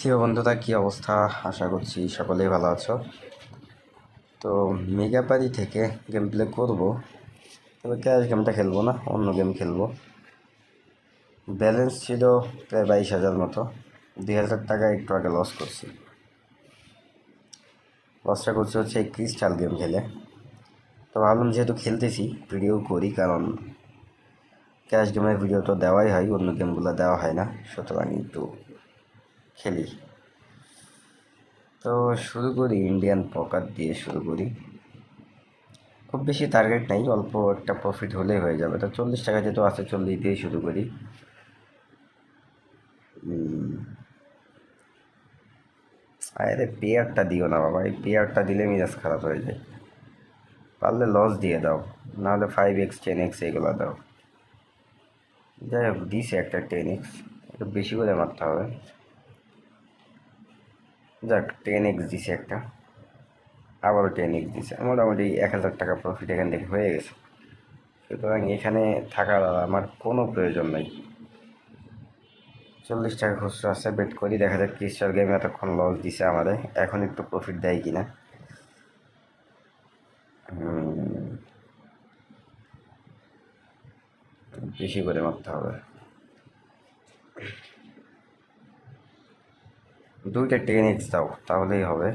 প্রিয় বন্ধুরা, কী অবস্থা? আশা করছি সকলেই ভালো আছো। তো মেগাপারি থেকে গেম প্লে করবো, তবে ক্যাশ গেমটা খেলবো না, অন্য গেম খেলবো। ব্যালেন্স ছিল প্রায় 22,000 মতো। 2,000 টাকা একটু আগে লস করছি। লসটা করছি হচ্ছে এই ক্রিস্টাল গেম খেলে। তো ভাবলাম যেহেতু খেলতেছি ভিডিও করি, কারণ ক্যাশ গেমের ভিডিও তো দেওয়াই হয়, অন্য গেমগুলো দেওয়া হয় না, সুতরাং একটু খেলি। তো শুরু করি, ইন্ডিয়ান পকার দিয়ে শুরু করি। খুব বেশি টার্গেট নেই, অল্প একটা প্রফিট হলেই হয়ে যাবে। তো 40 টাকা যেহেতু আছে, 40 দিয়েই শুরু করি। আরে পেয়ারটা দিও না বাবা, এই পেয়ারটা দিলে মেজাজ খারাপ হয়ে যায়। পারলে লস দিয়ে দাও, নাহলে 5x 10x এগুলো দাও। যাই হোক, দিছে একটা 10x, একটু বেশি করে মারতে হবে। যাক, 10x দিছে একটা, আবারও 10x দিছে। মোটামুটি 1,000 টাকা প্রফিট এখান থেকে হয়ে গেছে। সুতরাং এখানে থাকার আমার কোনো প্রয়োজন নেই। 40 টাকা খুচরো আছে, বেট করি, দেখা যাক ক্রিস্টাল গেমে এতক্ষণ লস দিছে আমাদের, এখন একটু প্রফিট দেয় কিনা। বেশি করে মারতে হবে। দুইটা 10x দাও, তাহলেই হবে।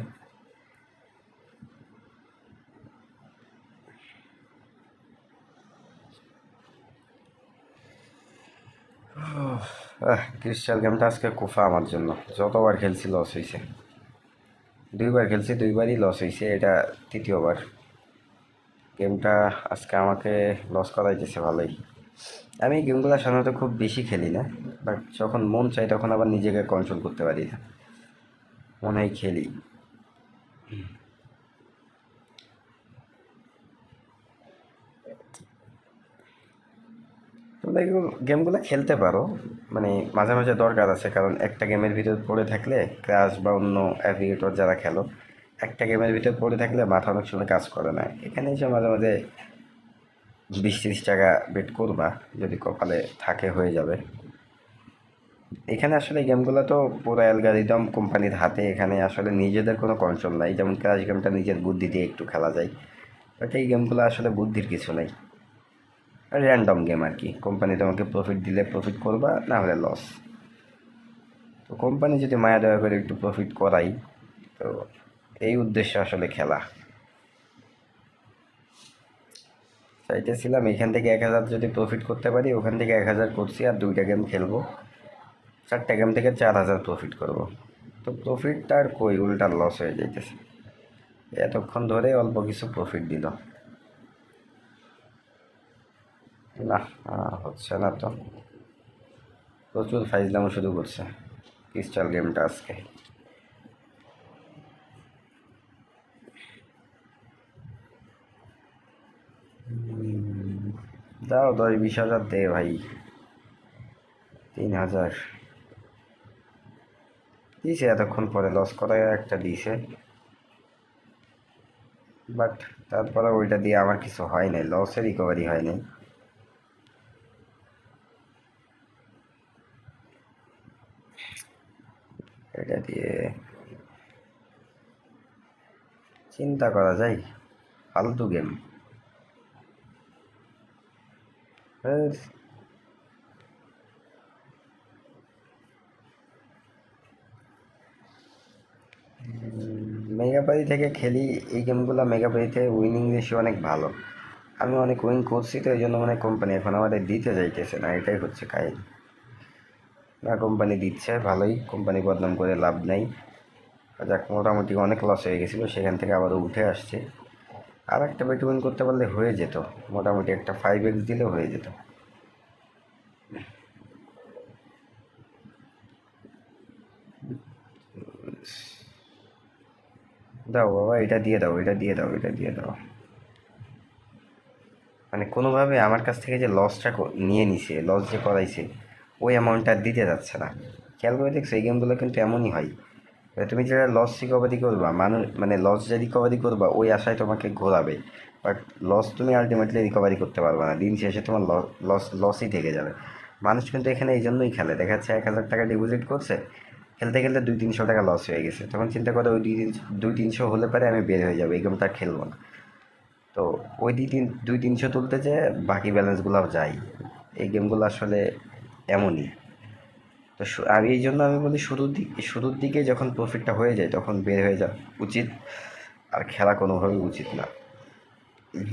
ক্রিস্টাল গেমটা আজকে কুফা আমার জন্য। যতবার খেলছি লস হয়েছে, দুইবার খেলছি, দুইবারই লস হয়েছে, এটা তৃতীয়বার। গেমটা আজকে আমাকে লস করাইতেছে ভালোই। আমি গেমগুলো সাধারণত খুব বেশি খেলি না, বাট যখন মন চাই তখন আবার নিজেকে কন্ট্রোল করতে পারি না, মনে হয় খেলি। তোমরা গেমগুলো খেলতে পারো, মানে মাঝে মাঝে দরকার আছে, কারণ একটা গেমের ভিতর পড়ে থাকলে, ক্রাশ বা অন্য অ্যাভিগেটর যারা খেলো, একটা গেমের ভিতর পড়ে থাকলে মাথা অনেক সময় কাজ করে না। এখানে এসে মাঝে মাঝে 20-30 টাকা বেট করবা, যদি কপালে থাকে হয়ে যাবে। এখানে আসলে গেমগুলো তো পুরো অ্যালগারিদম কোম্পানির হাতে, এখানে আসলে নিজেদের কোনো কন্ট্রোল নাই। যেমন ক্রাশ গেমটা নিজের বুদ্ধি দিয়ে একটু খেলা যায়, বাট এই গেমগুলো আসলে বুদ্ধির কিছু নেই, র্যান্ডম গেম আর কি। কোম্পানি তোমাকে প্রফিট দিলে প্রফিট করবা, না হলে লস। তো কোম্পানি যদি মায়া দয়া করে একটু প্রফিট করাই, তো এই উদ্দেশ্যে আসলে খেলা। চাইতেছিলাম এখান থেকে 1,000 যদি প্রফিট করতে পারি, ওখান থেকে 1,000 করছি, আর দুইটা গেম খেলবো, 4টা গেম থেকে 4,000 প্রফিট করব। তো প্রফিটটা আর কই, উল্টার লস হয়ে যাইতেছে। এতক্ষণ ধরে অল্প কিছু প্রফিট দিল, না হচ্ছে না তো। প্রচুর ফাইজলামো শুরু করছে ক্রিস্টাল গেমটা আজকে। দাও 10-20 হাজার দে ভাই। 3,000 দিয়েছে, এতক্ষণ পরে লস করা একটা দিয়েছে, বাট তারপরে ওইটা দিয়ে আমার কিছু হয় নাই, লসের রিকভারি হয় নাই। এটা দিয়ে চিন্তা করা যায়, ফালতু গেম। মেগাপারি থেকে খেলি এই গেমগুলো, মেগাপারিতে উইনিং রেশিও অনেক ভালো। আমি অনেক উইন করছি, তো এই জন্য মানে কোম্পানি এখন আমাদের দিতে যাইতেছে না, এটাই হচ্ছে কাহিনী। না, কোম্পানি দিচ্ছে ভালোই, কোম্পানি বদনাম করে লাভ নেই। যাক, মোটামুটি অনেক লস হয়ে গেছিলো, সেখান থেকে আবার উঠে আসছে। আর একটা বেট উইন করতে পারলে হয়ে যেত, মোটামুটি একটা 5x দিলেও হয়ে যেত। দাও বাবা, এটা দিয়ে দাও, এটা দিয়ে দাও, এটা দিয়ে দাও। মানে কোনোভাবে আমার কাছ থেকে যে লসটা নিয়ে নিছে, লস যে করাইছে, ওই অ্যামাউন্টটা দিতে যাচ্ছে না। খেয়াল করে দেখছো, এই গেমগুলো কিন্তু এমনই হয়। তুমি যেটা লস রিকভারি করবা, মানুষ মানে লস যে রিকভারি করবা ওই আশায় তোমাকে ঘোরাবে, বাট লস তুমি আলটিমেটলি রিকভারি করতে পারবে না, দিন শেষে তোমার লসই থেকে যাবে। মানুষ কিন্তু এখানে এই জন্যই খেলে, দেখা যাচ্ছে 1,000 টাকা ডিপোজিট করছে, খেলতে খেলতে 200-300 টাকা লস হয়ে গেছে। তখন চিন্তা করে ওই 200-300 হলে পরে আমি বের হয়ে যাবো, এই গেমটা আর খেলবো না। তো ওই 200-300 তুলতে যে বাকি ব্যালেন্সগুলোও যায়। এই গেমগুলো আসলে এমনই। তো আর এই জন্য আমি বলি শুরুর দিকে যখন প্রফিটটা হয়ে যায় তখন বের হয়ে যাওয়া উচিত, আর খেলা কোনোভাবেই উচিত না।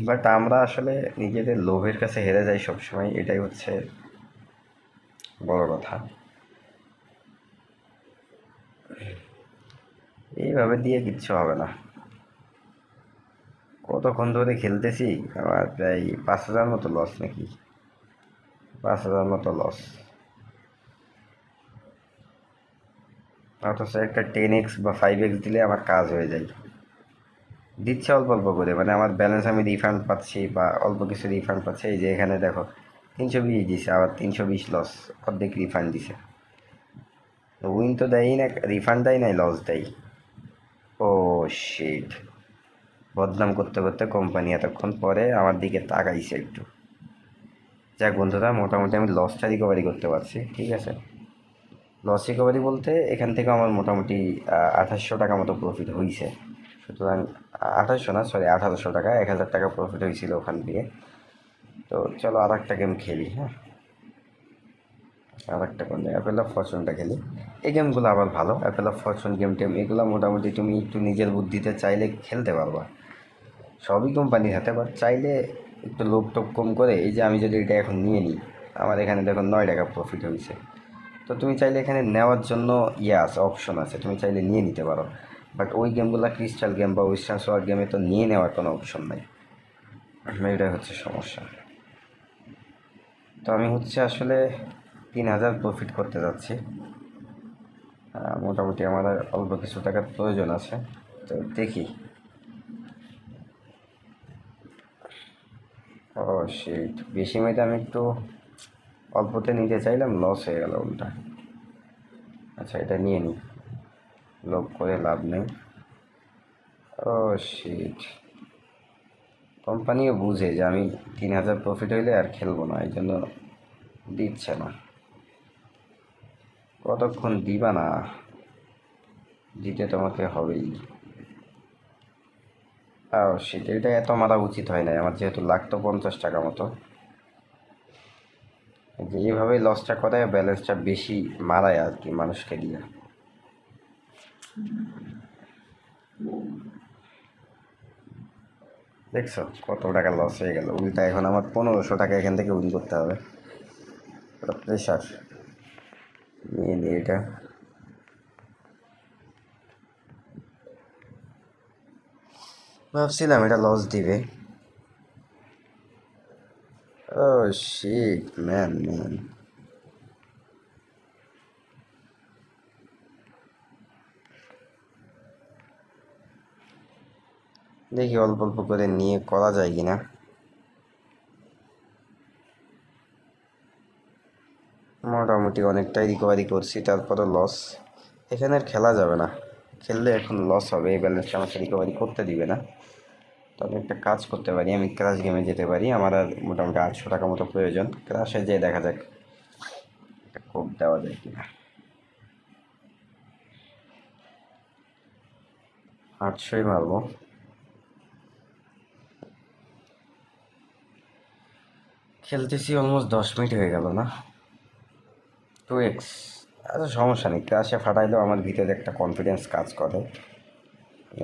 বাট আমরা আসলে নিজেদের লোভের কাছে হেরে যাই সবসময়, এটাই হচ্ছে বড় কথা। এইভাবে দিয়ে কিচ্ছু হবে না। কতক্ষণ ধরে খেলতেছি, আমার প্রায় 5,000 মতো লস নাকি, 5,000 মতো লস। অথচ একটা 10x বা 5x দিলে আমার কাজ হয়ে যায়। দিচ্ছে অল্প অল্প করে, মানে আমার ব্যালেন্স আমি রিফান্ড পাচ্ছি বা অল্প কিছু রিফান্ড পাচ্ছি। এই যে এখানে দেখো 320 দিছে, আবার 320 লস, অর্ধেক রিফান্ড দিছে। উইন তো দেয়ই না, রিফান্ড দেয় নাই, লস দেয়। ও শিট, বদনাম করতে করতে কোম্পানি এতক্ষণ পরে আমার দিকে তাকাইছে একটু। যাক বন্ধুরা, মোটামুটি আমি লসটা রিকভারি করতে পারছি, ঠিক আছে। লস রিকভারি বলতে এখান থেকে আমার মোটামুটি 2800 টাকা মতো প্রফিট হয়েছে। সুতরাং 2800 না, সরি 1800 টাকা, 1000 টাকা প্রফিট হয়েছিল ওখান থেকে। তো চলো আর একটা গেম খেলি, হ্যাঁ। আর একটা কোন অ্যাপেল অফ ফরচুনটা খেলি। এই গেমগুলো আবার ভালো, অ্যাপেল অফ ফরচুন গেম টেম এগুলো মোটামুটি তুমি একটু নিজের বুদ্ধিতে চাইলে খেলতে পারবা। সবই কোম্পানির হাতে, বাট চাইলে একটু লোভ টোপ কম করে, এই যে আমি যদি এটা এখন নিয়ে নিই, আমার এখানে দেখো 9 টাকা প্রফিট হয়েছে। তো তুমি চাইলে এখানে নেওয়ার জন্য আছে, অপশন আছে, তুমি চাইলে নিয়ে নিতে পারো। বাট ওই গেমগুলো ক্রিস্টাল গেম বা ওয়েস্টার্ন সোয়ার গেমে তো নিয়ে নেওয়ার কোনো অপশন নাই। এটাই হচ্ছে সমস্যা। তো আমি হচ্ছে আসলে 3,000 প্রফিট করতে যাচ্ছি। মোটামুটি আমার আর অল্প কিছু টাকার প্রয়োজন আছে, তো দেখি। ও শিট, বেশি মেয়েতে আমি একটু অল্পতে নিতে চাইলাম, লস হয়ে গেল উল্টা। আচ্ছা, এটা নিয়ে নিই, লোভ করে লাভ নেই। ও শিট, কোম্পানিও বুঝে যে আমি 3,000 প্রফিট হইলে আর খেলবো না, এই জন্য দিচ্ছে না। কতক্ষণ দিবা না, দিতে তোমাকে হবেই। ও শিট, এটা এত মারা উচিত হয় নাই আমার, যেহেতু লাগতো 50 টাকা মতো। যে এইভাবেই লসটা করে ব্যালেন্সটা বেশি মারায় আর কি মানুষকে দিয়ে। দেখছো কত টাকা লস হয়ে গেল, উল্টা এখন আমার 1,500 টাকা এখান থেকে উইন করতে হবে। প্রেশার নিয়ে নিই এটা। ভাবছিলাম এটা লস দিবে। ও শিট ম্যান ম্যান, দেখি অল্প অল্প করে নিয়ে করা যায় কিনা। মোটামুটি অনেকটাই রিকভারি করছি, তারপরে লস। এখানে আর খেলা যাবে না, খেললে এখন লস হবে, এই ব্যালেন্সটা আমাকে রিকভারি করতে দিবে না। তো আমি একটা কাজ করতে পারি, আমি ক্রাশ গেমে যেতে পারি, আমার আর মোটামুটি 800 টাকা মতো প্রয়োজন। ক্রাশে যেয়ে দেখা যাক একটা কোপ দেওয়া যায় কিনা। 800ই মারবো। খেলতেছি অলমোস্ট 10 মিনিট হয়ে গেল না, 2x। আচ্ছা সমস্যা নেই, ক্রাশে ফাটাইলেও আমার ভিতরে একটা কনফিডেন্স কাজ করে।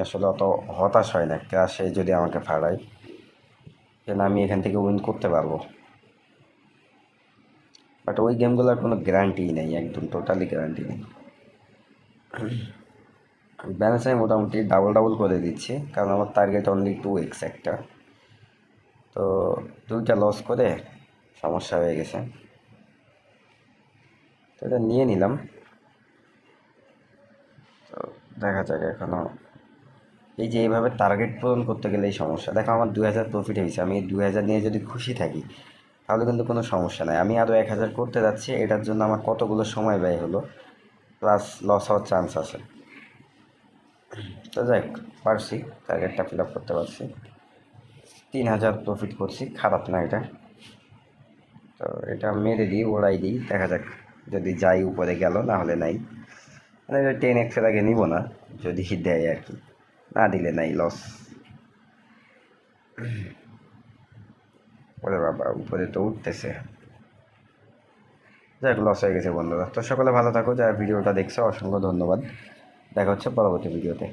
আসলে অত হতাশ হয় না ক্রাশে যদি আমাকে ফাটায়, যেন আমি এখান থেকে উইন করতে পারবো। বাট ওই গেমগুলোর কোনো গ্যারান্টিই নেই, একদম টোটালি গ্যারান্টি নেই। ব্যালেন্স আমি মোটামুটি ডাবল ডাবল করে দিচ্ছি, কারণ আমার টার্গেট অনলি 2x একটা। তো দুইটা লস করে সমস্যা হয়ে গেছে, তো এটা নিয়ে নিলাম। তো দেখা যাক এখনও, এই যে এইভাবে টার্গেট পূরণ করতে গেলে এই সমস্যা। দেখো আমার 2,000 প্রফিট হয়েছে, আমি 2,000 নিয়ে যদি খুশি থাকি তাহলে কিন্তু কোনো সমস্যা নাই। আমি আরও 1,000 করতে যাচ্ছি, এটার জন্য আমার কতগুলো সময় ব্যয় হলো, প্লাস লস হওয়ার চান্স আছে। তো যাই হোক, পারছি, টার্গেটটা ফিল আপ করতে পারছি, 3,000 প্রফিট করছি, খারাপ না এটা। তো এটা মেরে দিই, ওড়াই দিই, দেখা যাক, যদি যাই উপরে গেল, না হলে নাই। মানে 10x-এর আগে নিব না, যদি দেয় আর কি, না দিলে নাই, লস। ওরে বাবা, উপরে তো উঠতেছে। যাক, লস হয়ে গেছে বন্ধুরা। তো সকলে ভালো থাকো, যারা ভিডিওটা দেখছো অসংখ্য ধন্যবাদ। দেখা হচ্ছে পরবর্তী ভিডিওতে।